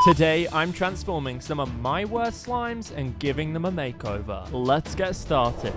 Today, I'm transforming some of my worst slimes and giving them a makeover. Let's get started.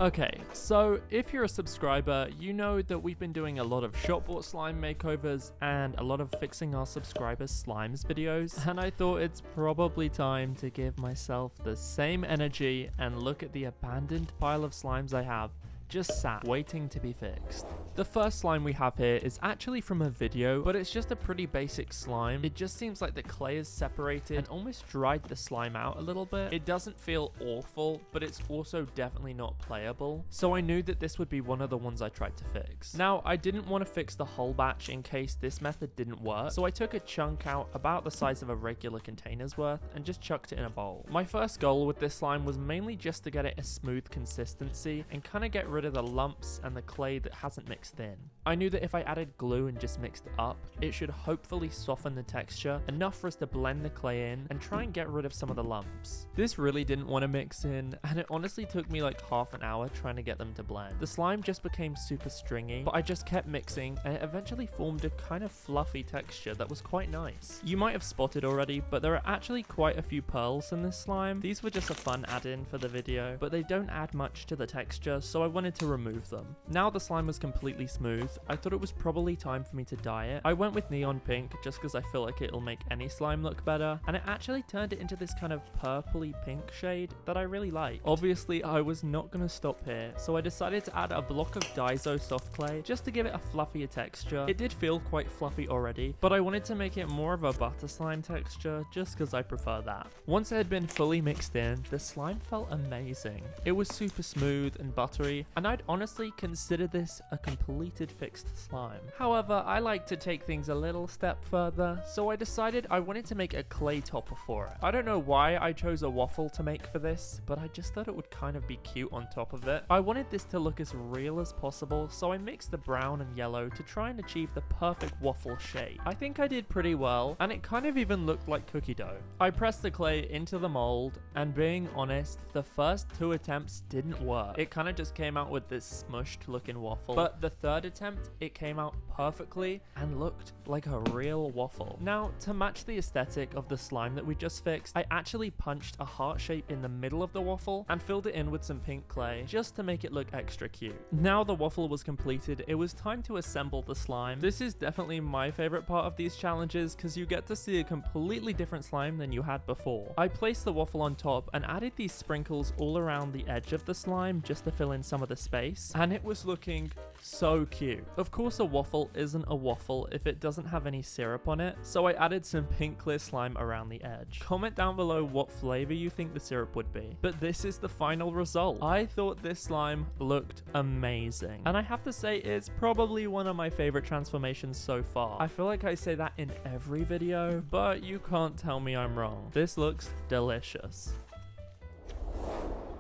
Okay, so if you're a subscriber, you know that we've been doing a lot of shop bought slime makeovers and a lot of fixing our subscribers' slimes videos, and I thought it's probably time to give myself the same energy and look at the abandoned pile of slimes I have just sat waiting to be fixed. The first slime we have here is actually from a video, but it's just a pretty basic slime. It just seems like the clay is separated and almost dried the slime out a little bit. It doesn't feel awful, but it's also definitely not playable. So I knew that this would be one of the ones I tried to fix. Now, I didn't want to fix the whole batch in case this method didn't work, so I took a chunk out about the size of a regular container's worth and just chucked it in a bowl. My first goal with this slime was mainly just to get it a smooth consistency and kind of get rid of the lumps and the clay that hasn't mixed in. I knew that if I added glue and just mixed it up, it should hopefully soften the texture enough for us to blend the clay in and try and get rid of some of the lumps. This really didn't want to mix in, and it honestly took me like half an hour trying to get them to blend. The slime just became super stringy, but I just kept mixing and it eventually formed a kind of fluffy texture that was quite nice. You might have spotted already, but there are actually quite a few pearls in this slime. These were just a fun add-in for the video, but they don't add much to the texture, so I wanted to remove them. Now the slime was completely smooth, I thought it was probably time for me to dye it. I went with neon pink just because I feel like it'll make any slime look better, and it actually turned it into this kind of purpley pink shade that I really like. Obviously, I was not going to stop here, so I decided to add a block of Daiso soft clay just to give it a fluffier texture. It did feel quite fluffy already, but I wanted to make it more of a butter slime texture just because I prefer that. Once it had been fully mixed in, the slime felt amazing. It was super smooth and buttery, and I'd honestly consider this a completed fixed slime. However, I like to take things a little step further, so I decided I wanted to make a clay topper for it. I don't know why I chose a waffle to make for this, but I just thought it would kind of be cute on top of it. I wanted this to look as real as possible, so I mixed the brown and yellow to try and achieve the perfect waffle shape. I think I did pretty well, and it kind of even looked like cookie dough. I pressed the clay into the mold, and being honest, the first 2 attempts didn't work. It kind of just came out with this smushed looking waffle, but the third attempt, it came out perfectly and looked like a real waffle. Now, to match the aesthetic of the slime that we just fixed, I actually punched a heart shape in the middle of the waffle and filled it in with some pink clay just to make it look extra cute. Now the waffle was completed, it was time to assemble the slime. This is definitely my favorite part of these challenges because you get to see a completely different slime than you had before. I placed the waffle on top and added these sprinkles all around the edge of the slime just to fill in some of the space, and it was looking so cute. Of course, a waffle isn't a waffle if it doesn't have any syrup on it, so I added some pink clear slime around the edge. Comment down below what flavor you think the syrup would be, but this is the final result. I thought this slime looked amazing, and I have to say it's probably one of my favorite transformations so far. I feel like I say that in every video, but you can't tell me I'm wrong. This looks delicious.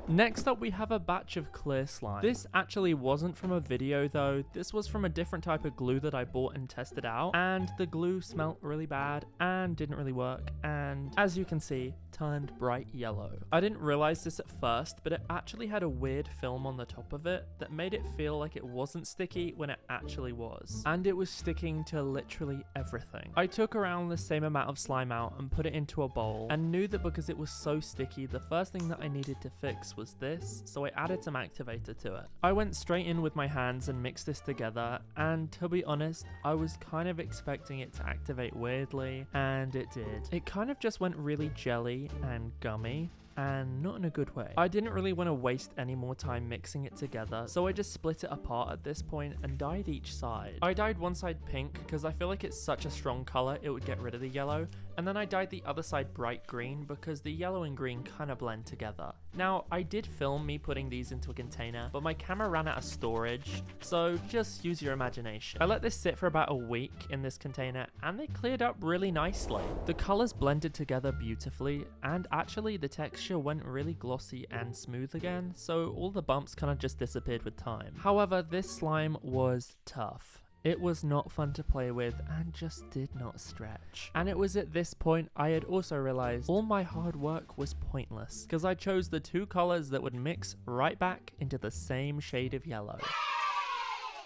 Next up, we have a batch of clear slime. This actually wasn't from a video though. This was from a different type of glue that I bought and tested out, and the glue smelled really bad and didn't really work, and as you can see, turned bright yellow. I didn't realize this at first, but it actually had a weird film on the top of it that made it feel like it wasn't sticky when it actually was, and it was sticking to literally everything. I took around the same amount of slime out and put it into a bowl, and knew that because it was so sticky, the first thing that I needed to fix was this, so I added some activator to it. I went straight in with my hands and mixed this together, and to be honest, I was kind of expecting it to activate weirdly, and it did. It kind of just went really jelly and gummy, and not in a good way. I didn't really want to waste any more time mixing it together, so I just split it apart at this point and dyed each side. I dyed one side pink because I feel like it's such a strong color it would get rid of the yellow, and then I dyed the other side bright green because the yellow and green kind of blend together. Now, I did film me putting these into a container, but my camera ran out of storage, so just use your imagination. I let this sit for about a week in this container, and they cleared up really nicely. The colors blended together beautifully, and actually the texture went really glossy and smooth again, so all the bumps kind of just disappeared with time. However, this slime was tough. It was not fun to play with and just did not stretch. And it was at this point I had also realized all my hard work was pointless because I chose the 2 colors that would mix right back into the same shade of yellow,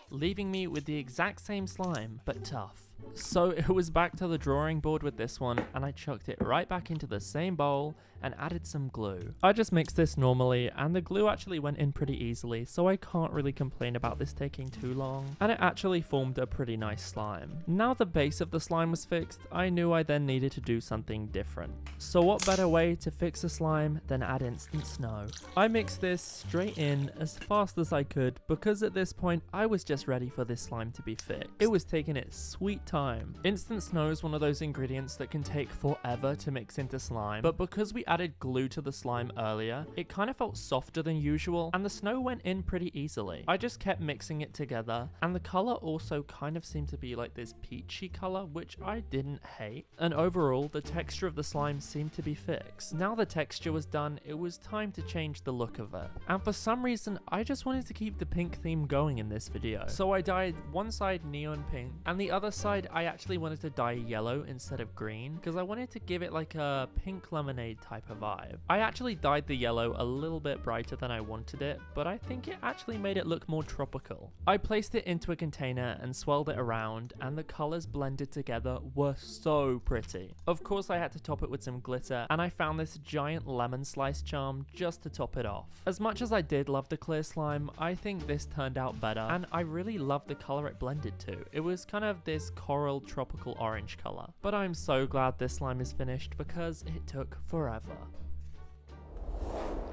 leaving me with the exact same slime but tough. So it was back to the drawing board with this one, and I chucked it right back into the same bowl and added some glue. I just mixed this normally, and the glue actually went in pretty easily, so I can't really complain about this taking too long, and it actually formed a pretty nice slime. Now the base of the slime was fixed, I knew I then needed to do something different. So what better way to fix a slime than add instant snow? I mixed this straight in as fast as I could, because at this point I was just ready for this slime to be fixed. It was taking its sweet time. Instant snow is one of those ingredients that can take forever to mix into slime, but because we added glue to the slime earlier, it kind of felt softer than usual, and the snow went in pretty easily. I just kept mixing it together, and the color also kind of seemed to be like this peachy color, which I didn't hate, and overall the texture of the slime seemed to be fixed. Now the texture was done, it was time to change the look of it, and for some reason I just wanted to keep the pink theme going in this video, so I dyed one side neon pink, and the other side I actually wanted to dye yellow instead of green, because I wanted to give it like a pink lemonade type of vibe. I actually dyed the yellow a little bit brighter than I wanted it, but I think it actually made it look more tropical. I placed it into a container and swirled it around, and the colors blended together were so pretty. Of course I had to top it with some glitter, and I found this giant lemon slice charm just to top it off. As much as I did love the clear slime, I think this turned out better, and I really loved the color it blended to. It was kind of this coral tropical orange color. But I'm so glad this slime is finished because it took forever.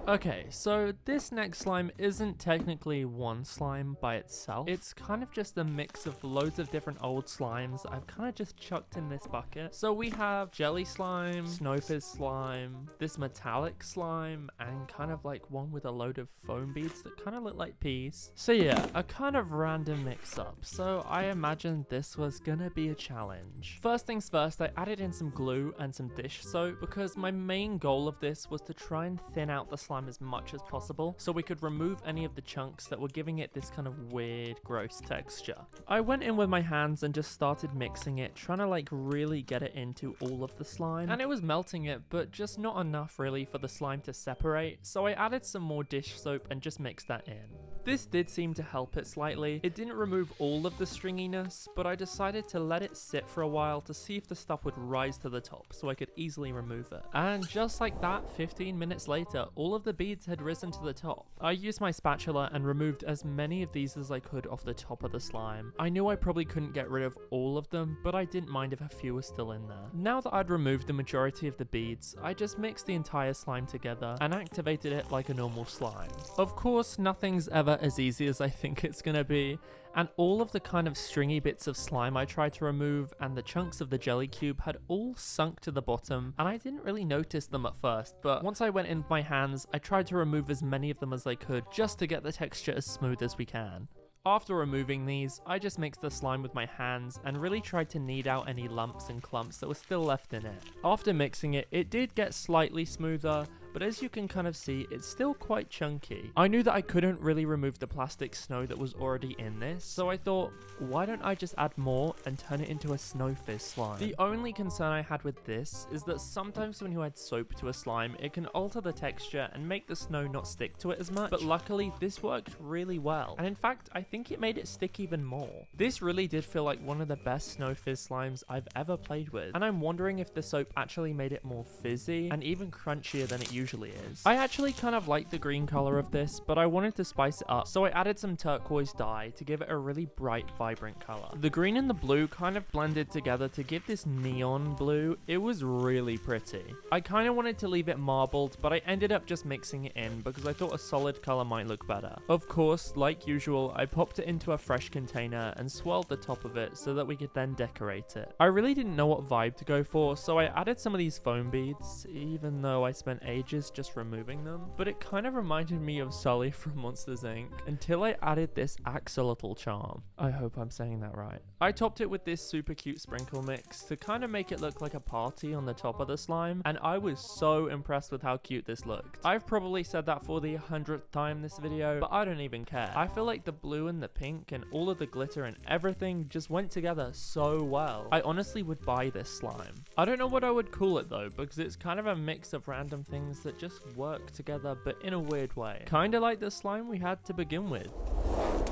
Okay, so this next slime isn't technically one slime by itself. It's kind of just a mix of loads of different old slimes I've kind of just chucked in this bucket. So we have jelly slime, snow fizz slime, this metallic slime, and kind of like one with a load of foam beads that kind of look like peas. So yeah, a kind of random mix up. So I imagined this was gonna be a challenge. First things first, I added in some glue and some dish soap because my main goal of this was to try and thin out the slime as much as possible so we could remove any of the chunks that were giving it this kind of weird, gross texture. I went in with my hands and just started mixing it, trying to like really get it into all of the slime, and it was melting it, but just not enough really for the slime to separate, so I added some more dish soap and just mixed that in. This did seem to help it slightly. It didn't remove all of the stringiness, but I decided to let it sit for a while to see if the stuff would rise to the top so I could easily remove it. And just like that, 15 minutes later, all of the beads had risen to the top. I used my spatula and removed as many of these as I could off the top of the slime. I knew I probably couldn't get rid of all of them, but I didn't mind if a few were still in there. Now that I'd removed the majority of the beads, I just mixed the entire slime together and activated it like a normal slime. Of course, nothing's ever as easy as I think it's gonna be, and all of the kind of stringy bits of slime I tried to remove and the chunks of the jelly cube had all sunk to the bottom, and I didn't really notice them at first, but once I went in with my hands, I tried to remove as many of them as I could just to get the texture as smooth as we can. After removing these, I just mixed the slime with my hands and really tried to knead out any lumps and clumps that were still left in it. After mixing it, it did get slightly smoother, but as you can kind of see, it's still quite chunky. I knew that I couldn't really remove the plastic snow that was already in this, so I thought, why don't I just add more and turn it into a snow fizz slime? The only concern I had with this is that sometimes when you add soap to a slime, it can alter the texture and make the snow not stick to it as much, but luckily this worked really well, and in fact I think it made it stick even more. This really did feel like one of the best snow fizz slimes I've ever played with, and I'm wondering if the soap actually made it more fizzy and even crunchier than it usually is. I actually kind of like the green color of this, but I wanted to spice it up, so I added some turquoise dye to give it a really bright, vibrant color. The green and the blue kind of blended together to give this neon blue. It was really pretty. I kind of wanted to leave it marbled, but I ended up just mixing it in because I thought a solid color might look better. Of course, like usual, I popped it into a fresh container and swirled the top of it so that we could then decorate it. I really didn't know what vibe to go for, so I added some of these foam beads, even though I spent ages just removing them, but it kind of reminded me of Sully from Monsters Inc. until I added this axolotl charm. I hope I'm saying that right. I topped it with this super cute sprinkle mix to kind of make it look like a party on the top of the slime, and I was so impressed with how cute this looked. I've probably said that for the 100th time this video, but I don't even care. I feel like the blue and the pink and all of the glitter and everything just went together so well. I honestly would buy this slime. I don't know what I would call it though, because it's kind of a mix of random things that just work together but in a weird way. Kinda like the slime we had to begin with.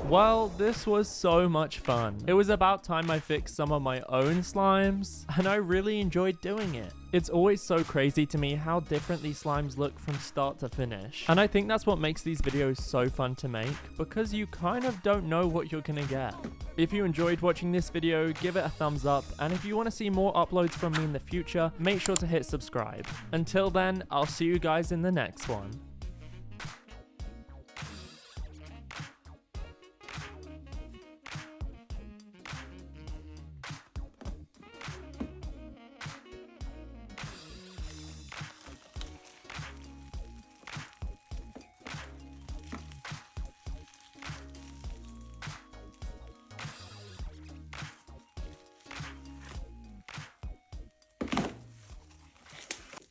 Well, this was so much fun. It was about time I fixed some of my own slimes, and I really enjoyed doing it. It's always so crazy to me how different these slimes look from start to finish. And I think that's what makes these videos so fun to make, because you kind of don't know what you're gonna get. If you enjoyed watching this video, give it a thumbs up, and if you want to see more uploads from me in the future, make sure to hit subscribe. Until then, I'll see you guys in the next one.